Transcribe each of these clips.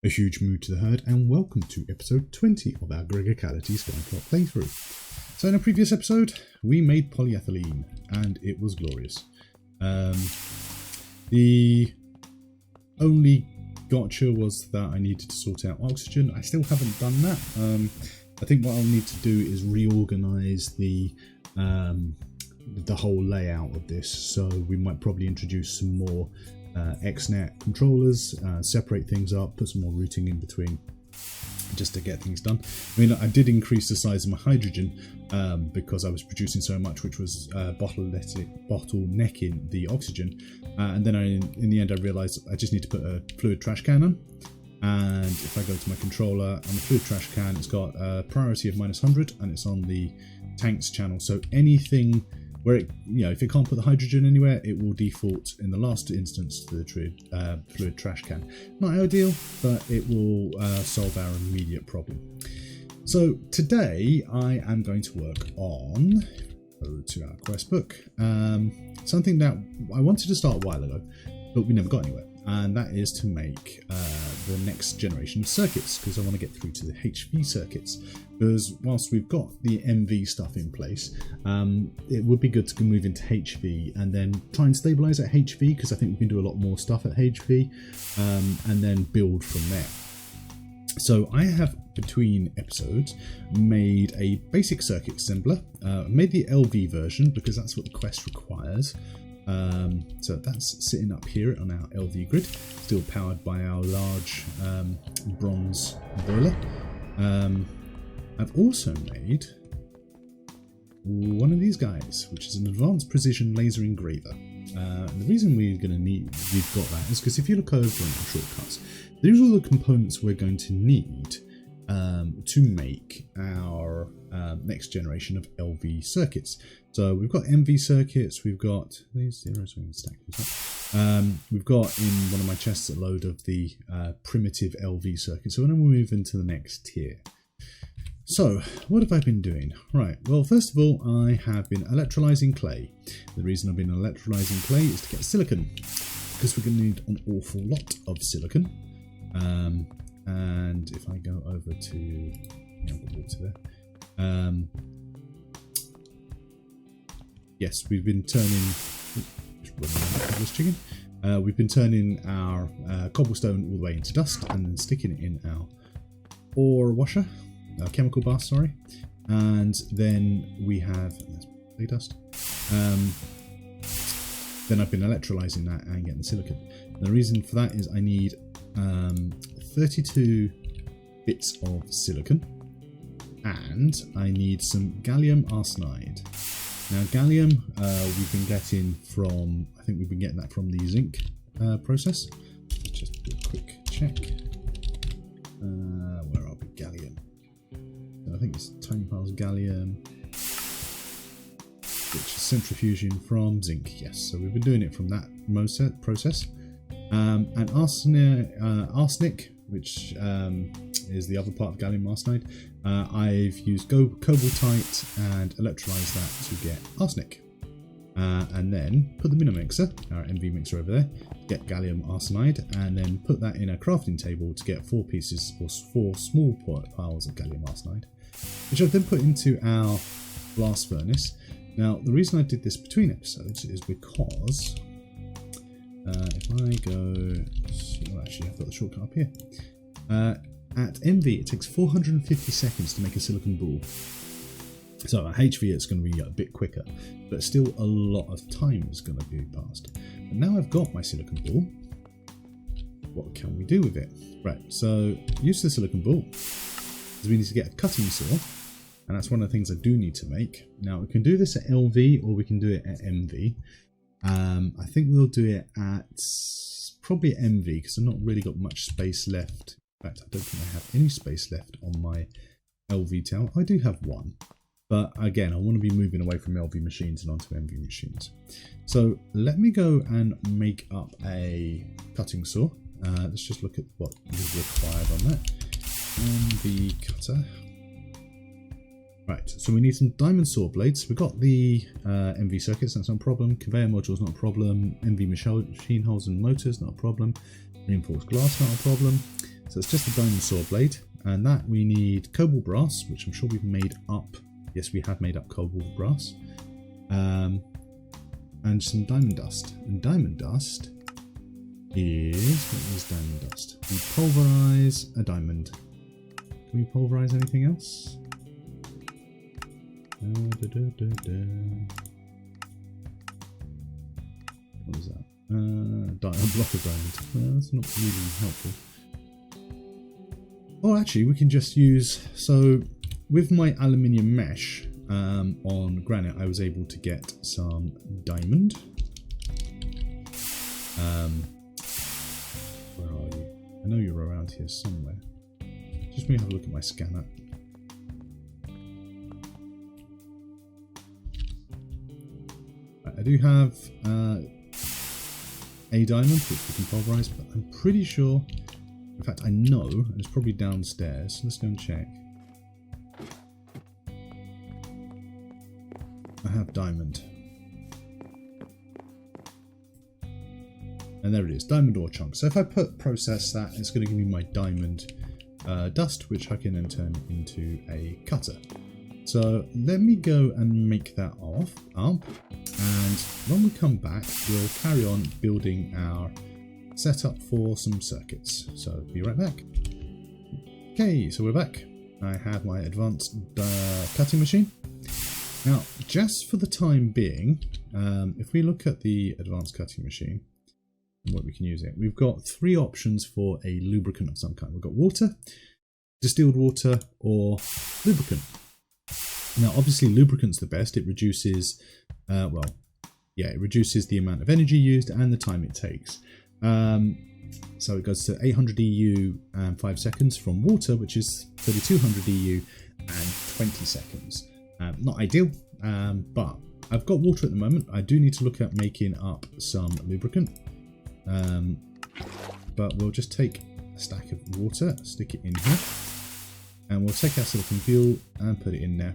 A huge moo to the herd, and welcome to episode 20 of our Gregicality Skyblock playthrough. So in a previous episode, we made polyethylene, and it was glorious. The only gotcha was that I needed to sort out oxygen. I still haven't done that. I think what I'll need to do is reorganize the whole layout of this. So we might probably introduce some more XNet controllers, separate things up, put some more routing in between, just to get things done. I mean, I did increase the size of my hydrogen because I was producing so much, which was bottlenecking the oxygen. And then in the end, I realized I just need to put a fluid trash can on. And if I go to my controller, on the fluid trash can, it's got a priority of -100, and it's on the tanks channel. So anything where it, if it can't put the hydrogen anywhere, it will default in the last instance to the fluid trash can. Not ideal, but it will solve our immediate problem. So today I am going to work on, to our quest book, something that I wanted to start a while ago, but we never got anywhere. And that is to make the next generation of circuits, because I want to get through to the HV circuits. Because whilst we've got the MV stuff in place, it would be good to move into HV and then try and stabilize at HV, because I think we can do a lot more stuff at HV, and then build from there. So I have, between episodes, made a basic circuit assembler. Made the LV version because that's what the quest requires. So that's sitting up here on our LV grid, still powered by our large bronze boiler. I've also made one of these guys, which is an advanced precision laser engraver. And the reason we've got that is because if you look over on our shortcuts, these are all the components we're going to need to make our next generation of LV circuits. So we've got MV circuits, we've got these zeros, we can stack these up. We've got in one of my chests a load of the primitive LV circuits. So then we'll move into the next tier. So what have I been doing? Right, well, first of all, I have been electrolyzing clay. The reason I've been electrolyzing clay is to get silicon, because we're going to need an awful lot of silicon. And if I go over to water there, yes, we've been turning. We've been turning our cobblestone all the way into dust, and then sticking it in our ore washer, chemical bath, sorry. And then we have clay dust. Then I've been electrolyzing that and getting the silicon. And the reason for that is I need 32 bits of silicon, and I need some gallium arsenide. Now gallium we've been getting from, I think we've been getting that from the zinc process. Let's just do a quick check. Where are we? Gallium. I think it's tiny piles of gallium, which is centrifuging from zinc. Yes, so we've been doing it from that process. And arsenic, which is the other part of gallium arsenide. I've used cobaltite and electrolyzed that to get arsenic. And then put them in a mixer, our MV mixer over there, get gallium arsenide, and then put that in a crafting table to get 4 pieces or 4 small piles of gallium arsenide, which I've then put into our blast furnace. Now, the reason I did this between episodes is because if I go, well, actually I've got the shortcut up here. At MV it takes 450 seconds to make a silicon ball. So at HV it's going to be a bit quicker, but still a lot of time is going to be passed. But now I've got my silicon ball, what can we do with it? Right, so use the silicon ball, because we need to get a cutting saw, and that's one of the things I do need to make. Now we can do this at LV or we can do it at MV. I think we'll do it at probably at MV, because I've not really got much space left. In fact, I don't think I have any space left on my LV tower. I do have one, but again, I want to be moving away from LV machines and onto MV machines. So let me go and make up a cutting saw. Let's just look at what is required on that. MV cutter. Right, so we need some diamond saw blades. We've got the MV circuits, that's not a problem. Conveyor modules, not a problem. MV machine holes and motors, not a problem. Reinforced glass, not a problem. So it's just the diamond saw blade, and that we need cobalt brass, which I'm sure we've made up. Yes, we have made up cobalt brass. And some diamond dust. And diamond dust is, what is diamond dust? We pulverize a diamond. Can we pulverize anything else? What is that? A block of diamond. That's not really helpful. Oh, actually, we can just use, so with my aluminium mesh on granite, I was able to get some diamond. Where are you? I know you're around here somewhere. Just let me have a look at my scanner. I do have a diamond which we can pulverize, but I'm pretty sure, in fact I know, and it's probably downstairs. Let's go and check. I have diamond. And there it is, diamond ore chunk. So if I process that, it's going to give me my diamond dust, which I can then turn into a cutter. So let me go and make that up, and when we come back, we'll carry on building our setup for some circuits. So be right back. Okay, so we're back. I have my advanced cutting machine. Now, just for the time being, if we look at the advanced cutting machine, and what we can use it, we've got 3 options for a lubricant of some kind. We've got water, distilled water, or lubricant. Now, obviously, lubricant's the best. It reduces, it reduces the amount of energy used and the time it takes. So it goes to 800 EU and 5 seconds from water, which is 3200 EU and 20 seconds. Not ideal, but I've got water at the moment. I do need to look at making up some lubricant. But we'll just take a stack of water, stick it in here, and we'll take our silicon fuel and put it in there.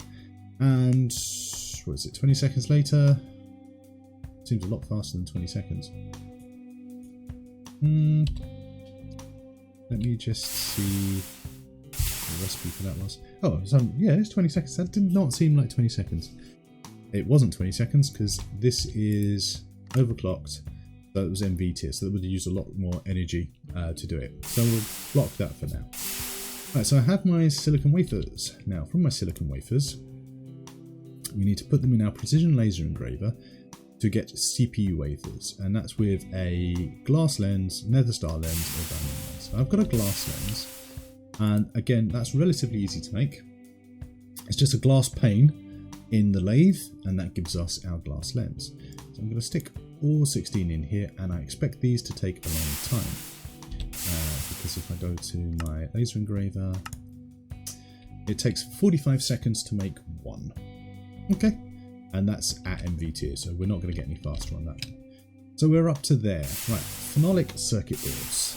And what is it, 20 seconds later? Seems a lot faster than 20 seconds. Let me just see what the recipe for that was. Oh, so yeah, it's 20 seconds. That did not seem like 20 seconds. It wasn't 20 seconds because this is overclocked. So it was MV tier, so that would use a lot more energy to do it. So we'll block that for now. Right, so I have my silicon wafers. Now, from my silicon wafers, we need to put them in our precision laser engraver to get CPU wafers, and that's with a glass lens, nether star lens, or diamond lens. So I've got a glass lens, and again, that's relatively easy to make. It's just a glass pane in the lathe, and that gives us our glass lens. So I'm going to stick all 16 in here, and I expect these to take a long time, because if I go to my laser engraver, it takes 45 seconds to make one. Okay, and that's at MV tier, so we're not going to get any faster on that. So we're up to there. Right, phenolic circuit boards.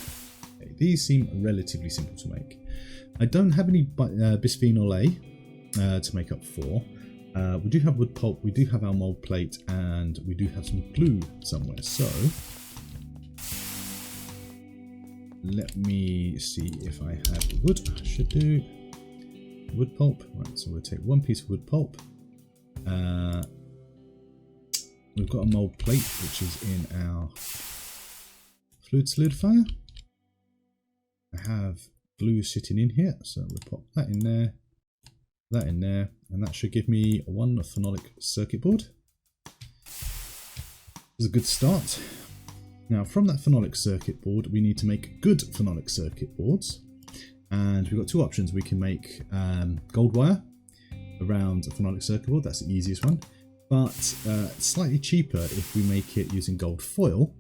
Okay, these seem relatively simple to make. I don't have any bisphenol A to make up 4. We do have wood pulp, we do have our mold plate, and we do have some glue somewhere. So let me see if I have the wood. I should do wood pulp. Right, so we'll take 1 piece of wood pulp. We've got a mold plate which is in our fluid solidifier. I have glue sitting in here, so we'll pop that in there, and that should give me 1 phenolic circuit board. This is a good start. Now, from that phenolic circuit board, we need to make good phenolic circuit boards, and we've got 2 options. We can make gold wire around a phenolic circuit board, that's the easiest one, but slightly cheaper if we make it using gold foil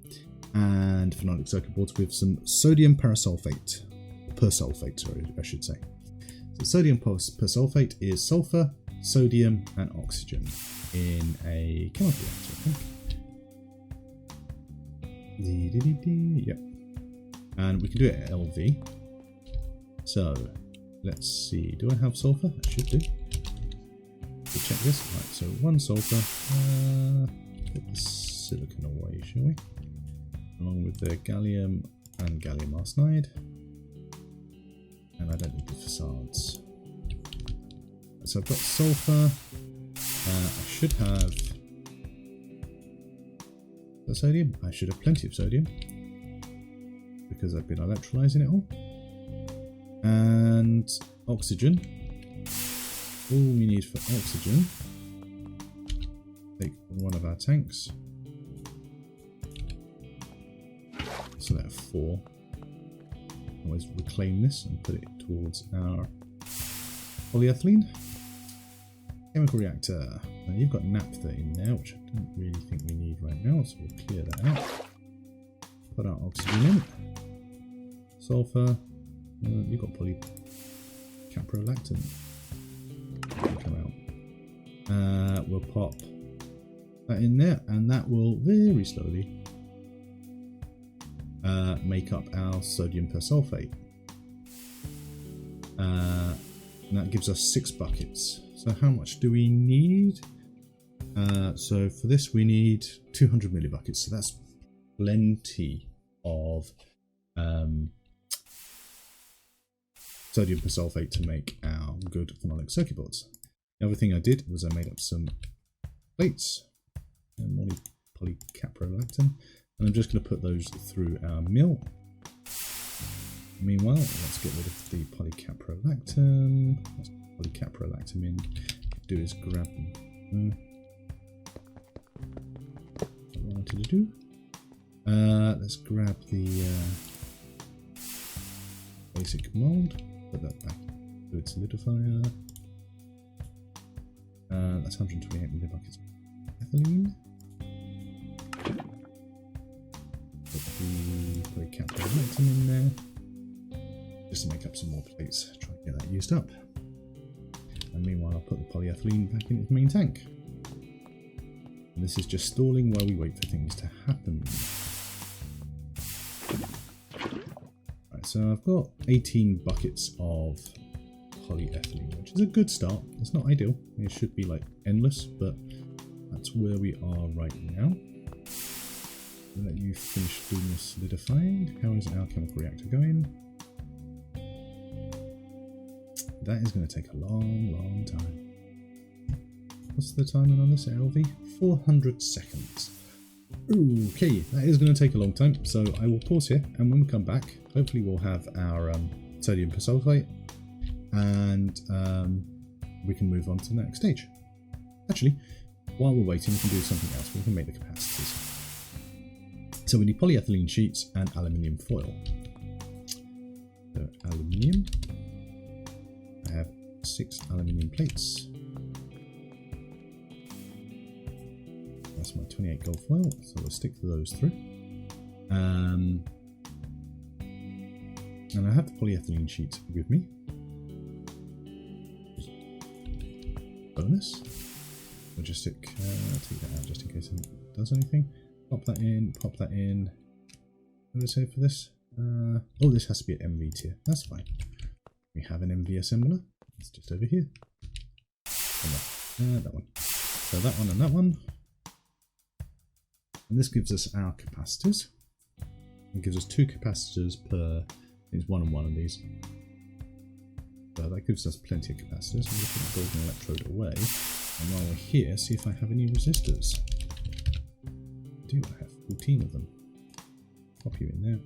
and phenolic circuit boards with some sodium persulfate, sorry, I should say. So sodium persulfate is sulfur, sodium and oxygen in a chemical reactor, I think. Yep. And we can do it at LV. So let's see, do I have sulfur? I should do. We'll check this. Right, so 1 sulfur. Put the silicon away, shall we? Along with the gallium and gallium arsenide. and I don't need the facades. So I've got sulfur. I should have the sodium. I should have plenty of sodium because I've been electrolyzing it all. And oxygen. All we need for oxygen. Take one of our tanks. So that 4. Always reclaim this and put it towards our polyethylene. Chemical reactor. Now you've got naphtha in there, which I don't really think we need right now, so we'll clear that out. Put our oxygen in. Sulfur. You've got polycaprolactam. Come out. We'll pop that in there, and that will very slowly make up our sodium persulfate. And that gives us 6 buckets. So how much do we need? So for this we need 200 millibuckets. So that's plenty of sodium persulfate to make our good phenolic circuit boards. The other thing I did was I made up some plates and polycaprolactam, and I'm just going to put those through our mill. Meanwhile, let's get rid of the polycaprolactam. Let's put polycaprolactam in. What I do is grab them. What I wanted to do. Let's grab the basic mold. Put that back to its solidifier. That's 128 millibuckets of ethylene. Put the polycaprolactam in there, just to make up some more plates. Try and get that used up. And meanwhile, I'll put the polyethylene back in its main tank. And this is just stalling while we wait for things to happen. Right, so I've got 18 buckets of polyethylene, which is a good start. It's not ideal. It should be like endless, but that's where we are right now. I'll let you finish doing this solidifying. How is our chemical reactor going? That is going to take a long time. What's the timing on this LV? 400 seconds. Okay, that is going to take a long time, so I will pause here, and when we come back, hopefully we'll have our sodium persulfate, and we can move on to the next stage. Actually, while we're waiting, we can do something else. We can make the capacitors. So we need polyethylene sheets and aluminium foil. So aluminium. I have 6 aluminium plates. That's my 28 gold foil, so we'll stick those through. And I have the polyethylene sheets with me. Bonus. We'll just take that out just in case it does anything. Pop that in, pop that in. What did I say for this? Oh, this has to be an MV tier. That's fine. We have an MV assembler. It's just over here. That one. So that one and that one. And this gives us our capacitors. It gives us 2 capacitors per. It's 1 and 1 of these. So that gives us plenty of capacitors. I'm going to put the golden electrode away. And while we're here, see if I have any resistors. I do. I have 14 of them. Pop you in there.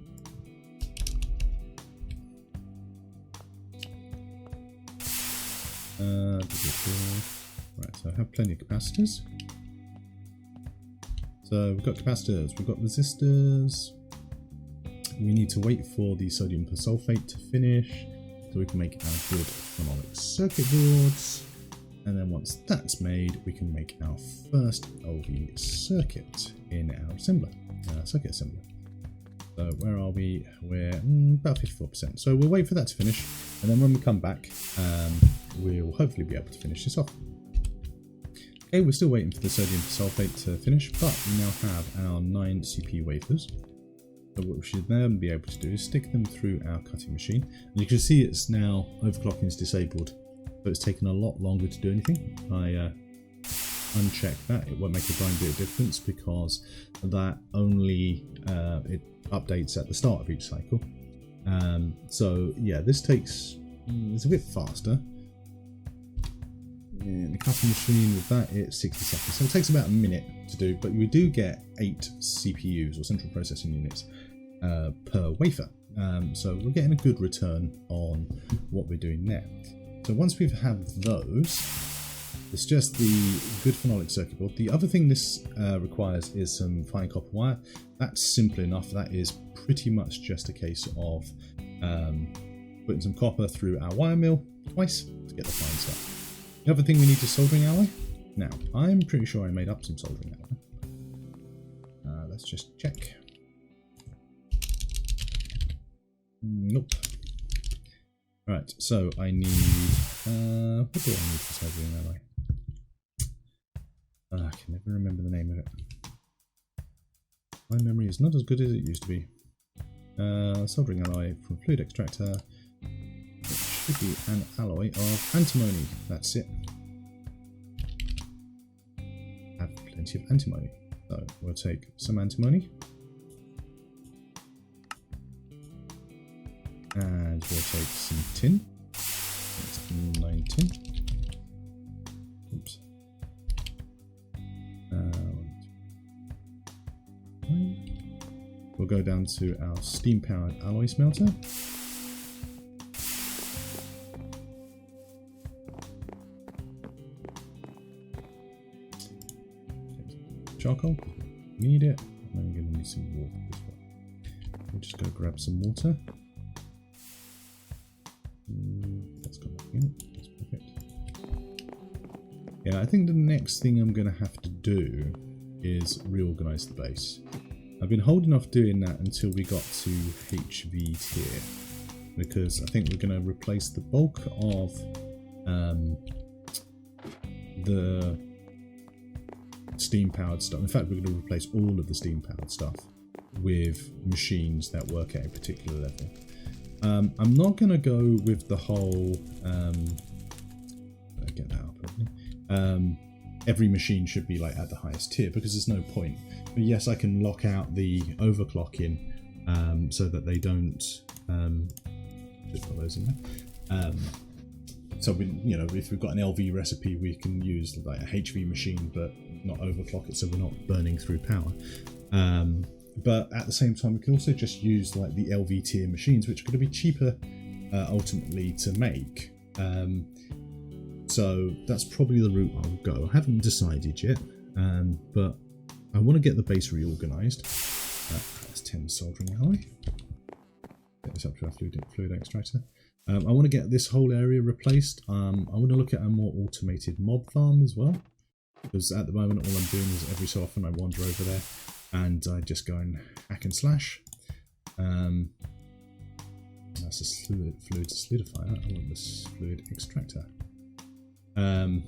Right, so I have plenty of capacitors. So we've got capacitors, we've got resistors. We need to wait for the sodium persulfate to finish so we can make our good phenolic circuit boards. And then once that's made, we can make our first LV circuit in our assembler, circuit assembler. So where are we? We're about 54%. So we'll wait for that to finish, and then when we come back, we'll hopefully be able to finish this off. Okay, we're still waiting for the sodium sulfate to finish, but we now have our 9 CPU wafers. So what we should then be able to do is stick them through our cutting machine. And you can see it's now overclocking is disabled, so it's taken a lot longer to do anything. I uncheck that. It won't make a blind bit of difference because that only it updates at the start of each cycle. So yeah, this takes It's a bit faster. In the cutting machine with that, it's 60 seconds. So it takes about a minute to do, but we do get 8 CPUs or central processing units per wafer. So we're getting a good return on what we're doing there. So once we've had those, it's just the good phenolic circuit board. The other thing this requires is some fine copper wire. That's simple enough. That is pretty much just a case of putting some copper through our wire mill twice to get the fine stuff. The other thing we need is soldering alloy. Now, I'm pretty sure I made up some soldering alloy. Let's just check. Nope. Right, so I need... what do I need for soldering alloy? I can never remember the name of it. My memory is not as good as it used to be. Soldering alloy from fluid extractor. It should be an alloy of antimony. That's it. Have plenty of antimony. So we'll take some antimony. And we'll take some tin. That's 9 tin. Oops. We'll go down to our steam-powered alloy smelter. Charcoal, need it. I'm going to need some water as well. We'll just go grab some water. That's gone back in. That's perfect. Yeah, I think the next thing I'm going to have to do is reorganize the base. I've been holding off doing that until we got to HV tier, because I think we're going to replace the bulk of the steam-powered stuff. In fact, we're going to replace all of the steam-powered stuff with machines that work at a particular level. I'm not going to go with the whole... get that up, probably. Every machine should be like at the highest tier, because there's no point. But yes, I can lock out the overclocking so that they don't... just put those in there. So we, you know, if we've got an LV recipe, we can use like a HV machine, but not overclock it, so we're not burning through power. But at the same time, we can also just use like the LV tier machines, which are going to be cheaper ultimately to make. So that's probably the route I'll go. I haven't decided yet, but I want to get the base reorganized. That's 10 soldering alloy. Get this up to our fluid extractor. I want to get this whole area replaced. I want to look at a more automated mob farm as well, because at the moment all I'm doing is every so often I wander over there and I just go and hack and slash. That's a fluid solidifier. I want this fluid extractor. And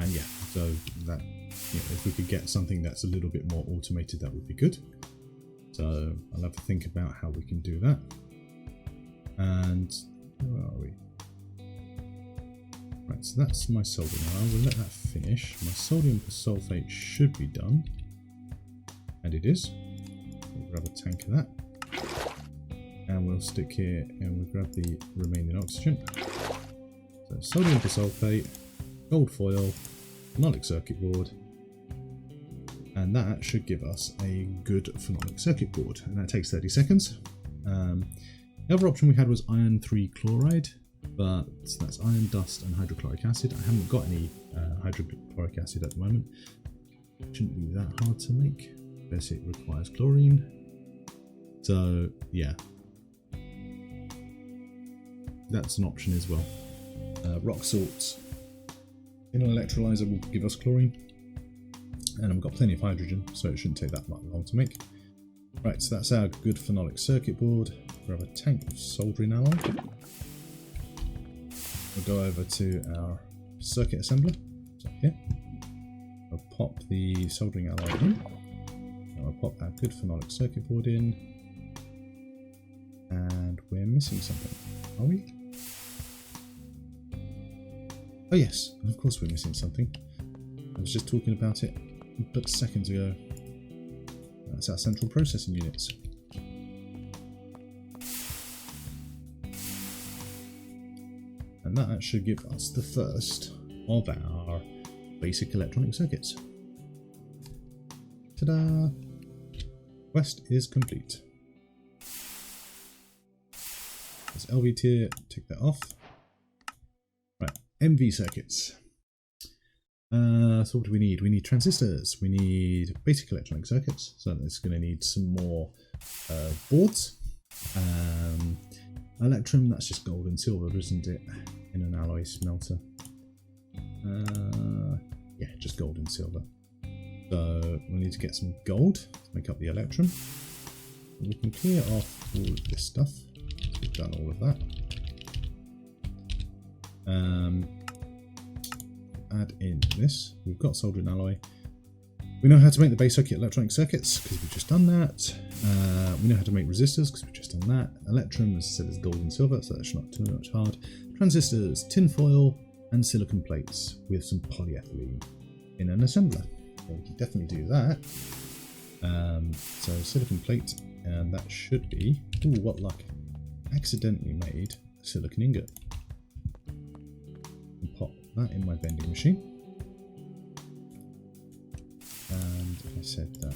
yeah, so that, you know, if we could get something that's a little bit more automated, that would be good. So I'll have to think about how we can do that. And where are we? Right, so that's my soldering iron. We'll let that finish. My sodium persulfate should be done, and it is. We'll grab a tank of that, and we'll stick here and we'll grab the remaining oxygen. So sodium persulfate, gold foil, phenolic circuit board, and that should give us a good phenolic circuit board, and that takes 30 seconds. The other option we had was iron 3 chloride, but that's iron dust and hydrochloric acid. I haven't got any hydrochloric acid at the moment. Shouldn't be that hard to make. Guess it requires chlorine. So yeah, that's an option as well. Rock salts in an electrolyzer will give us chlorine, and I've got plenty of hydrogen, so it shouldn't take that long to make. Right, so that's our good phenolic circuit board. Grab a tank of soldering alloy. We'll go over to our circuit assembler. So here, I'll pop the soldering alloy in. And I'll pop our good phenolic circuit board in. And we're missing something, are we? Oh yes, of course we're missing something. I was just talking about it but seconds ago. That's our central processing units. And that should give us the first of our basic electronic circuits. Ta-da! Quest is complete. There's LV tier, tick that off. Right, MV circuits. So what do we need? We need transistors, we need basic electronic circuits, so it's going to need some more boards. Electrum, that's just gold and silver, isn't it? In an alloy smelter. Yeah, just gold and silver. So we need to get some gold to make up the electrum. We can clear off all of this stuff. We've done all of that. Add in this. We've got soldering alloy. We know how to make the base circuit electronic circuits because we've just done that. We know how to make resistors because we've just done that. Electrum, as I said, is gold and silver, so that's not too much hard. Transistors, tin foil, and silicon plates with some polyethylene in an assembler. Well, we can definitely do that. So silicon plate, and that should be, ooh, what luck, accidentally made a silicon ingot. And pop that in my vending machine. And if I said that,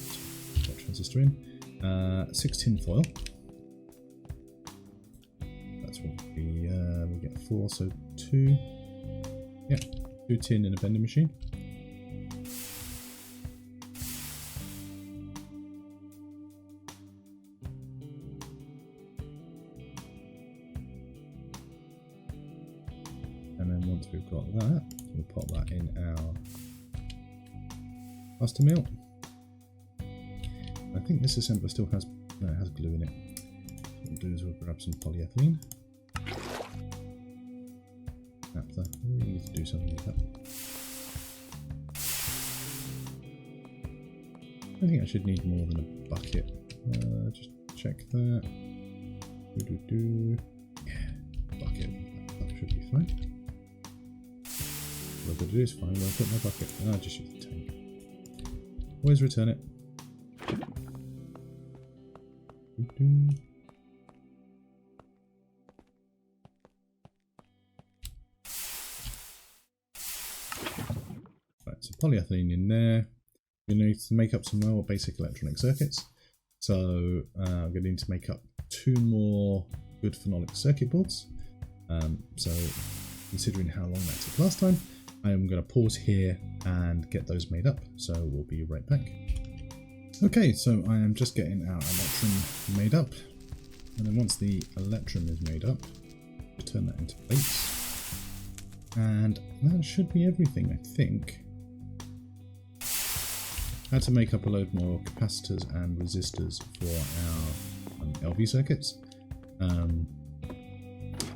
put transistor in, 6 tin foil. That's what we get 4, so 2. Yeah, 2 tin in a vending machine. And then once we've got that, we'll pop that in our pasta mill. I think this assembler still has, no, it has glue in it. What we'll do is we'll grab some polyethylene. We need to do something with that. I think I should need more than a bucket. Just check that. Yeah, bucket. That should be fine. What I've got to do is find where I put my bucket. Ah, just use the tank. Always return it. Right, so polyethylene in there. We need to make up some more basic electronic circuits. So I'm going to need to make up 2 more good phenolic circuit boards. So considering how long that took last time, I'm going to pause here and get those made up. So we'll be right back. Okay, so I am just getting our electrum made up. And then once the electrum is made up, we'll turn that into plates. And that should be everything, I think. I had to make up a load more capacitors and resistors for our LV circuits.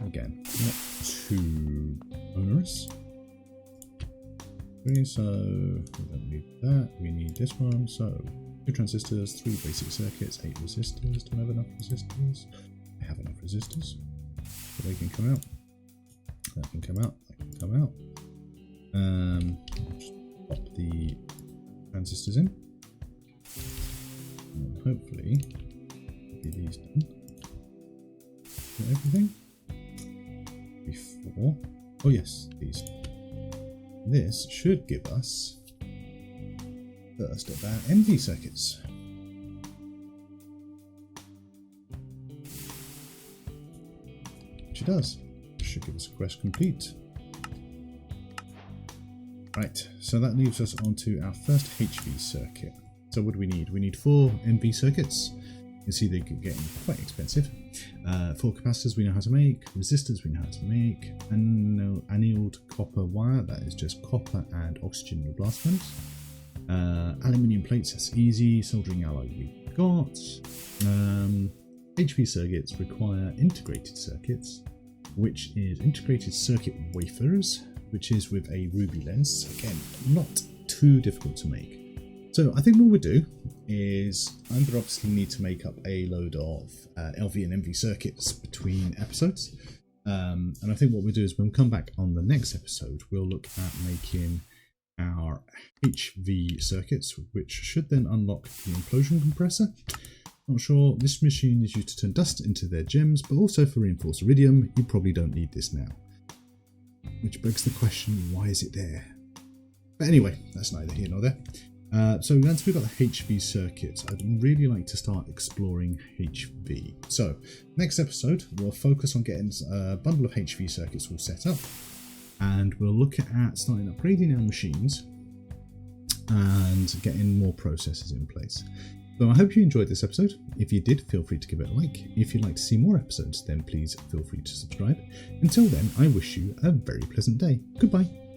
Again, not too onerous. Okay, so we don't need that. We need this one. So 2 transistors, 3 basic circuits, 8 resistors. Do I have enough resistors? I have enough resistors. So they can come out. That can come out. That can come out. Just pop the transistors in. And hopefully get these done. Got everything? Before. Oh yes, these. This should give us first of our MV circuits. Which it does. It should give us a quest complete. Right, so that leaves us onto our first HV circuit. So what do we need? We need 4 MV circuits. You can see they could get quite expensive. 4 capacitors we know how to make, resistors we know how to make, annealed copper wire, that is just copper and oxygen in your blast furnace. Aluminium plates, that's easy. Soldering alloy we got. HV circuits require integrated circuits, which is integrated circuit wafers, which is with a ruby lens. Again, not too difficult to make. So I think what we'll do is I'm going to obviously need to make up a load of LV and MV circuits between episodes. And I think what we'll do is when we come back on the next episode, we'll look at making our HV circuits, which should then unlock the implosion compressor. Not sure, this machine is used to turn dust into their gems, but also for reinforced iridium. You probably don't need this now. which begs the question, why is it there? But anyway, that's neither here nor there. So once we've got the HV circuits, I'd really like to start exploring HV. So next episode, we'll focus on getting a bundle of HV circuits all set up, and we'll look at starting upgrading our machines and getting more processes in place. So I hope you enjoyed this episode. If you did, feel free to give it a like. If you'd like to see more episodes, then please feel free to subscribe. Until then, I wish you a very pleasant day. Goodbye.